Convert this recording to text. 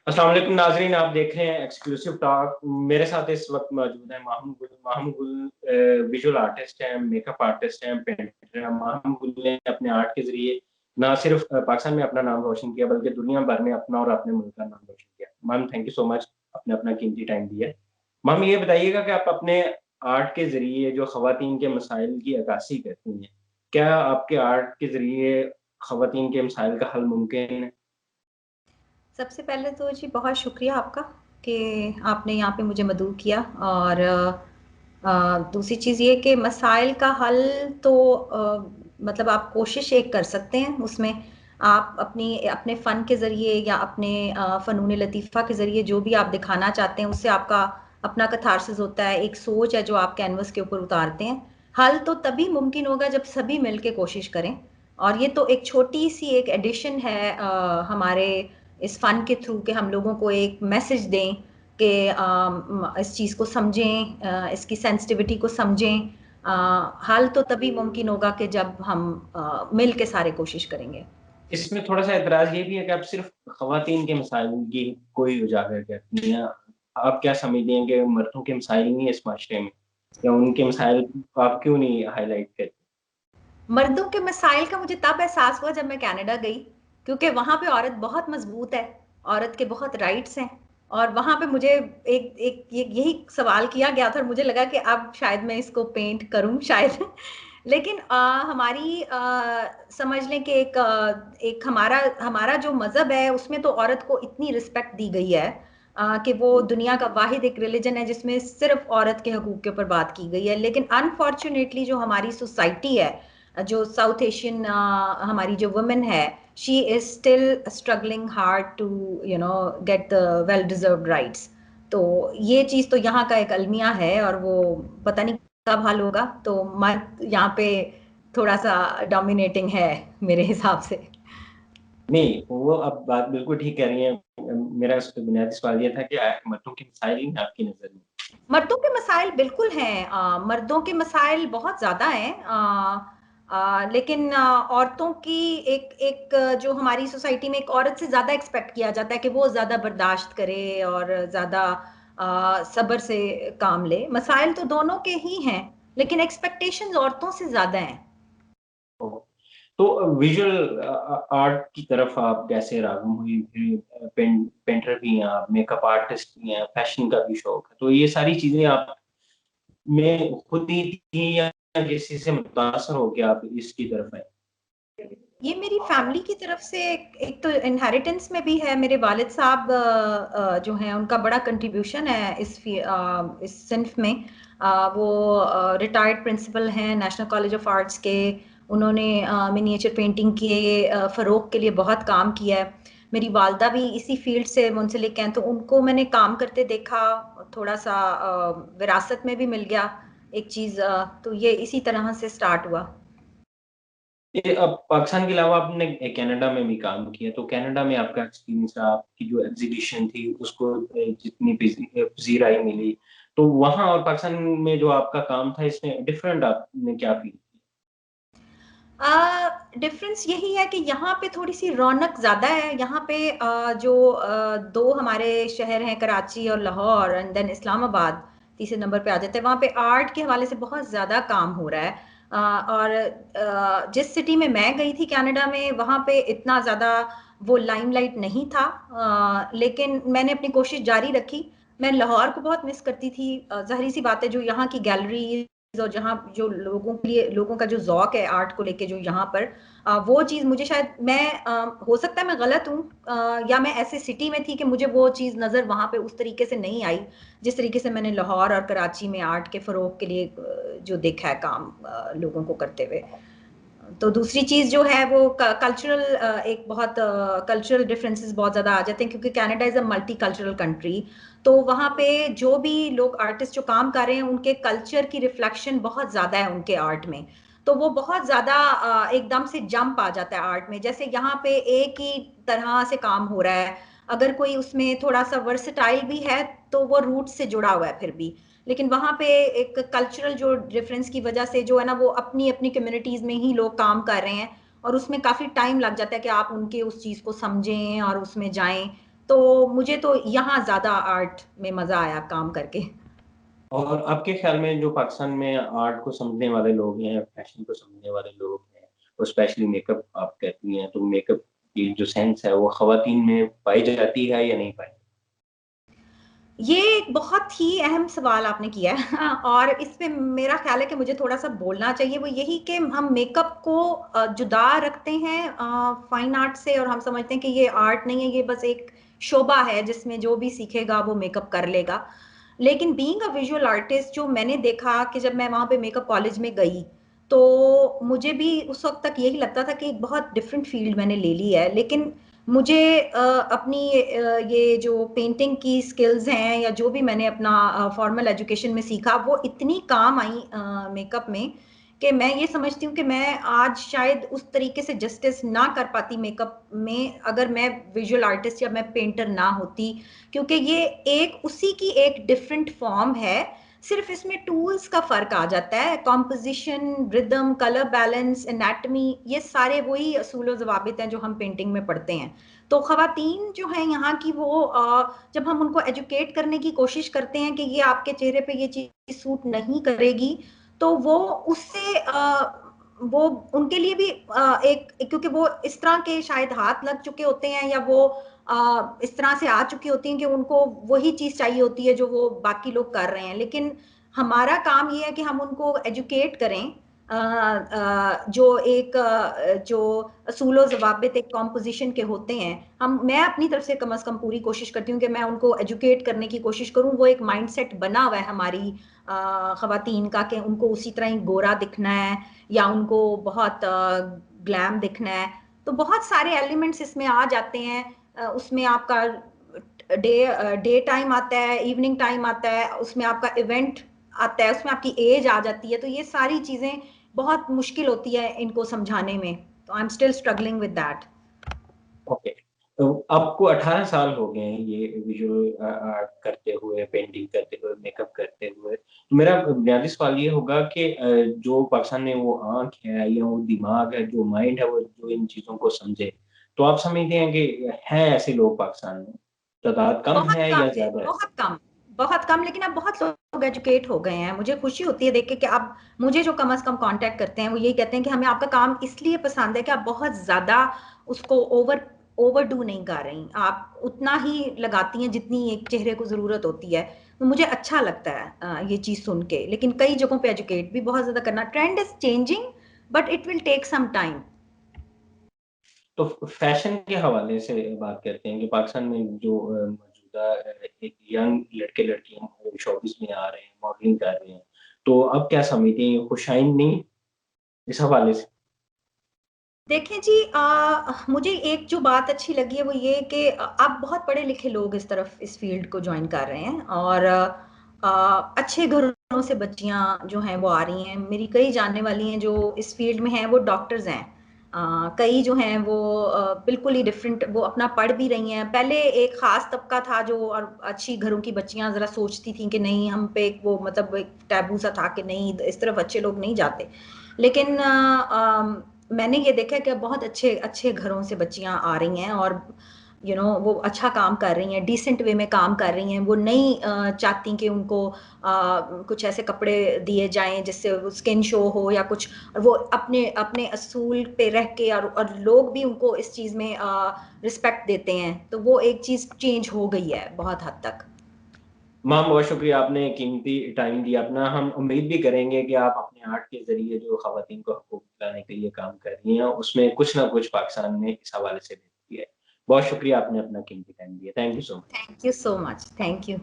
अस्सलाम वालेकुम नाज़रीन, आप देख रहे हैं एक्सक्लूसिव टॉक। मेरे साथ इस वक्त मौजूद है माहम गुल। माहम गुल विजुअल आर्टिस्ट हैं, मेकअप आर्टिस्ट हैं, पेंटर हैं। माहम गुल ने अपने आर्ट के ज़रिए ना सिर्फ पाकिस्तान में अपना नाम रोशन किया, बल्कि दुनिया भर में अपना और अपने मुल्क का नाम रोशन किया। Ma'am, thank you so much, आपने अपना कीमती टाइम दिया है। मैम, ये बताइएगा कि आप अपने आर्ट के ज़रिए जो ख़वातीन के मसाइल की अक्कासी करती हैं, क्या आपके आर्ट के ज़रिए ख़वातीन के मसाइल का हल मुमकिन है? सबसे पहले तो जी बहुत शुक्रिया आपका कि आपने यहाँ पे मुझे मदऊ किया। और दूसरी चीज़ ये कि मसाइल का हल तो मतलब आप कोशिश एक कर सकते हैं, उसमें आप अपने फ़न के ज़रिए या अपने फ़नून लतीफ़ा के ज़रिए जो भी आप दिखाना चाहते हैं, उससे आपका अपना कैथारसिस होता है, एक सोच है जो आप कैनवस के ऊपर उतारते हैं। हल तो तभी मुमकिन होगा जब सभी मिल के कोशिश करें। और ये तो एक छोटी सी एक एडिशन है हमारे इस फन के थ्रू, कि हम लोगों को एक मैसेज दें कि इस चीज़ को समझें, इसकी सेंसिटिविटी को समझें। हल तो तभी मुमकिन होगा कि जब हम मिल के सारे कोशिश करेंगे। इसमें थोड़ा-सा एतराज़ ये भी है कि आप सिर्फ़ ख़वातीन के मसाइल की को ही उजागर करती हैं। आप क्या समझती हैं कि मर्दों के मसाइल नहीं है इस माशरे में? या उनके मसाइल आप क्यों नहीं हाइलाइट करती? मर्दों के मसाइल का मुझे तब एहसास हुआ जब मैं कनाडा गई, क्योंकि वहाँ पे औरत बहुत मजबूत है, औरत के बहुत राइट्स हैं। और वहाँ पे मुझे एक एक यही सवाल किया गया था और मुझे लगा कि अब शायद मैं इसको पेंट करूं शायद। लेकिन हमारी समझ लें कि एक हमारा हमारा जो मजहब है उसमें तो औरत को इतनी रिस्पेक्ट दी गई है कि वो दुनिया का वाहिद एक रिलीजन है जिसमें सिर्फ औरत के हकूक के ऊपर बात की गई है। लेकिन अनफॉर्चुनेटली जो हमारी सोसाइटी है, जो साउथ एशियन हमारी जो वुमेन है, she is still struggling hard to get the well deserved rights. तो ये चीज तो यहाँ का एक अलमिया है और वो पता नहीं कब हल होगा। तो मर्द यहाँ पे थोड़ा सा डोमिनेटिंग है मेरे हिसाब से। नहीं, वो आप बात बिल्कुल ठीक कह रही हैं। मेरा उस पे बुनियादी सवाल ये था कि मर्दों के मसाइल ही हैं आपकी नज़र में? मर्दों के मसाइल बिल्कुल हैं, मर्दों के मसाइल बहुत ज़्यादा हैं। लेकिन औरतों की एक एक जो हमारी सोसाइटी में एक औरत से ज़्यादा एक्सपेक्ट किया जाता है कि वो ज़्यादा बर्दाश्त करे और ज़्यादा सब्र से काम ले। मसाइल तो दोनों के ही हैं, लेकिन एक्सपेक्टेशंस औरतों से ज़्यादा हैं। ओह! तो विजुअल आर्ट की तरफ आप कैसे राग़िब हुई? फिर पेंटर भी हैं आप, मेकअप आर्टिस्ट भी हैं, फैशन का भी शौक है। तो ये सारी चीज़ें आप में खुद ही थी या किसी से मुतासिर होके आप इसकी तरफ आए? ये मेरी फैमिली की तरफ से एक तो इनहेरिटेंस में भी है। मेरे वालिद साहब जो हैं उनका बड़ा कंट्रीब्यूशन है इस सिन्फ में। वो रिटायर्ड प्रिंसिपल हैं नेशनल कॉलेज ऑफ आर्ट्स के। उन्होंने मिनिएचर पेंटिंग के फ़रोग़ के लिए बहुत काम किया है। मेरी वालदा भी इसी फील्ड से मुंसलिक हैं, तो उनको मैंने काम करते देखा। थोड़ा सा विरासत में भी मिल गया एक चीज़। तो ये इसी तरह से स्टार्ट हुआ। ये अब पाकिस्तान के अलावा आपने कनाडा में भी काम किया, तो कनाडा में आपका एक्सपीरियंस रहा, आपकी जो एग्ज़िबिशन थी उसको जितनी पज़ीराई मिली, तो वहाँ और पाकिस्तान में जो आपका काम था इसमें डिफरेंट आपने क्या फ़ील किया? डिफरेंस यही है कि यहाँ पे थोड़ी सी रौनक ज़्यादा है। यहाँ पे जो दो हमारे शहर हैं, कराची और लाहौर, एंड देन इस्लामाबाद तीसरे नंबर पे आ जाते हैं। वहाँ पे आर्ट के हवाले से बहुत ज़्यादा काम हो रहा है। और जिस सिटी में मैं गई थी कनाडा में, वहाँ पे इतना ज़्यादा वो लाइमलाइट नहीं था। लेकिन मैंने अपनी कोशिश जारी रखी। मैं लाहौर को बहुत मिस करती थी। ज़ाहिर सी बात है, जो यहाँ की गैलरी और जहाँ जो लोगों के लिए लोगों का जो ज़ौक है आर्ट को लेके जो यहाँ पर, वो चीज़ मुझे शायद हो सकता है मैं गलत हूँ, या मैं ऐसे सिटी में थी कि मुझे वो चीज़ नज़र वहाँ पे उस तरीके से नहीं आई जिस तरीके से मैंने लाहौर और कराची में आर्ट के फ़रोग़ के लिए जो देखा है काम लोगों को करते हुए। तो दूसरी चीज़ जो है वो कल्चरल, एक बहुत कल्चरल डिफरेंसेस बहुत ज़्यादा आ जाते हैं, क्योंकि Canada is a multi cultural country. तो वहाँ पे जो भी लोग आर्टिस्ट जो काम कर रहे हैं, उनके कल्चर की रिफ्लेक्शन बहुत ज़्यादा है उनके आर्ट में। तो वो बहुत ज़्यादा एकदम से जंप आ जाता है आर्ट में। जैसे यहाँ पे एक ही तरह से काम हो रहा है, अगर कोई उसमें थोड़ा सा वर्सटाइल भी है तो वो रूट से जुड़ा हुआ है फिर भी। लेकिन वहाँ पे एक कल्चरल जो डिफरेंस की वजह से जो है ना, वो अपनी अपनी कम्युनिटीज़ में ही लोग काम कर रहे हैं और उसमें काफ़ी टाइम लग जाता है कि आप उनके उस चीज़ को समझें और उसमें जाएं। तो मुझे तो यहाँ ज़्यादा आर्ट में मज़ा आया काम करके। और आपके ख्याल में जो पाकिस्तान में आर्ट को समझने वाले लोग हैं, फैशन को समझने वाले लोग हैं, और स्पेशली मेकअप आप कहती हैं, तो मेकअप की जो सेंस है, वो ख़वातीन में पाई जाती है या नहीं पाई? ये एक बहुत ही अहम सवाल आपने किया है और इसमें मेरा ख़्याल है कि मुझे थोड़ा-सा बोलना चाहिए, वो यही कि हम मेकअप को जुदा रखते हैं फाइन आर्ट से और हम समझते हैं कि ये आर्ट नहीं है, ये बस एक शोभा है जिसमें जो भी सीखेगा वो मेकअप कर लेगा। लेकिन बीइंग अ विजुअल आर्टिस्ट जो मैंने देखा कि जब मैं वहाँ पे मेकअप कॉलेज में गई, तो मुझे भी उस वक़्त तक यही लगता था कि एक बहुत डिफरेंट फ़ील्ड मैंने ले ली है। लेकिन मुझे अपनी ये जो पेंटिंग की स्किल्स हैं या जो भी मैंने अपना फॉर्मल एजुकेशन में सीखा वो इतनी काम आई मेकअप में कि मैं ये समझती हूँ कि मैं आज शायद उस तरीके से जस्टिस ना कर पाती मेकअप में अगर मैं विजुअल आर्टिस्ट या मैं पेंटर ना होती क्योंकि ये एक उसी की एक डिफरेंट फॉर्म है सिर्फ इसमें टूल्स का फर्क आ जाता है composition rhythm colour balance anatomy ये सारे वही असूल जवाबित हैं जो हम पेंटिंग में पढ़ते हैं तो खवातीन जो है यहाँ की वो जब हम उनको एजुकेट करने की कोशिश करते हैं कि ये आपके चेहरे पे ये चीज सूट नहीं करेगी तो वो उससे वो उनके लिए भी क्योंकि वो इस तरह के शायद हाथ लग चुके होते हैं या वो इस तरह से आ चुकी होती हैं कि उनको वही चीज चाहिए होती है जो वो बाकी लोग कर रहे हैं लेकिन हमारा काम ये है कि हम उनको एजुकेट करें जो असूलो जवाबित एक कॉम्पोजिशन के होते हैं मैं अपनी तरफ से कम से कम पूरी कोशिश करती हूँ कि मैं उनको एजुकेट करने की कोशिश करूँ वो एक माइंडसेट बना हुआ है हमारी खवातीन का कि उनको उसी तरह ही गोरा दिखना है या उनको बहुत ग्लैम दिखना है तो बहुत सारे एलिमेंट्स इसमें आ जाते हैं उसमें आपका डे टाइम आता है इवनिंग टाइम आता है उसमें आपका इवेंट आता है उसमें आपकी एज आ जाती है तो ये सारी चीजें बहुत मुश्किल होती है इनको समझाने में तो I am still struggling with that okay, तो आपको 18 साल हो गए हैं ये विजुअल आर्ट करते हुए, पेंटिंग करते हुए, मेकअप करते हुए। तो मेरा बुनियादी सवाल ये होगा कि जो पाकिस्तान में वो आँख है या वो दिमाग है, जो माइंड है, वो जो इन चीज़ों को समझे, तो आप समझते हैं कि हैं ऐसे लोग पाकिस्तान में? तादाद कम बहुत है कम या है ज़्यादा है? बहुत कम लेकिन अब बहुत लोग एजुकेट हो गए हैं मुझे खुशी होती है देख के कि अब मुझे जो कम से कम कांटेक्ट करते हैं वो यही कहते हैं कि हमें आपका काम इसलिए पसंद है कि आप बहुत ज्यादा उसको ओवरडू नहीं कर रही आप उतना ही लगाती हैं जितनी एक चेहरे को जरूरत होती है तो मुझे अच्छा लगता है ये चीज सुन के लेकिन कई जगहों पे एजुकेट भी बहुत ज्यादा करना trend is changing but it will take some time तो फैशन के हवाले से बात करते हैं कि पाकिस्तान में जो मौजूदा एक यंग लड़के-लड़कियाँ शोबिज़ में आ रहे हैं, मॉडलिंग कर रहे हैं, तो अब क्या समझते हैं, खुशाइन नहीं इस हवाले से? देखें जी मुझे एक जो बात अच्छी लगी है वो ये कि अब बहुत पढ़े लिखे लोग इस तरफ इस फील्ड को ज्वाइन कर रहे हैं और अच्छे घरों से बच्चियां जो हैं वो आ रही हैं मेरी कई जानने वाली हैं जो इस फील्ड में हैं वो डॉक्टर्स हैं कई जो हैं वो बिल्कुल ही डिफरेंट वो अपना पढ़ भी रही हैं पहले एक खास तबका था जो और अच्छी घरों की बच्चियां जरा सोचती थी कि नहीं हम पे एक वो मतलब एक टैबू सा था कि नहीं इस तरफ अच्छे लोग नहीं जाते लेकिन मैंने ये देखा कि बहुत अच्छे अच्छे घरों से बच्चियां आ रही हैं और वो अच्छा काम कर रही हैं डिसेंट वे में काम कर रही हैं वो नहीं चाहती कि उनको कुछ ऐसे कपड़े दिए जाएं जिससे स्किन शो हो या कुछ और वो अपने अपने असूल पे रह के और लोग भी उनको इस चीज़ में रिस्पेक्ट देते हैं तो वो एक चीज़ चेंज हो गई है बहुत हद तक मैम बहुत शुक्रिया आपने कीमती टाइम दिया अपना। हम उम्मीद भी करेंगे कि आप अपने आर्ट के ज़रिए जो ख़वातीन को हकूक़ दिलाने के लिए काम कर रही हैं, उसमें कुछ ना कुछ पाकिस्तान में इस हवाले से बेहतरी है। बहुत शुक्रिया आपने अपना कीमती टाइम दिया। Thank you so much. Thank you so much thank you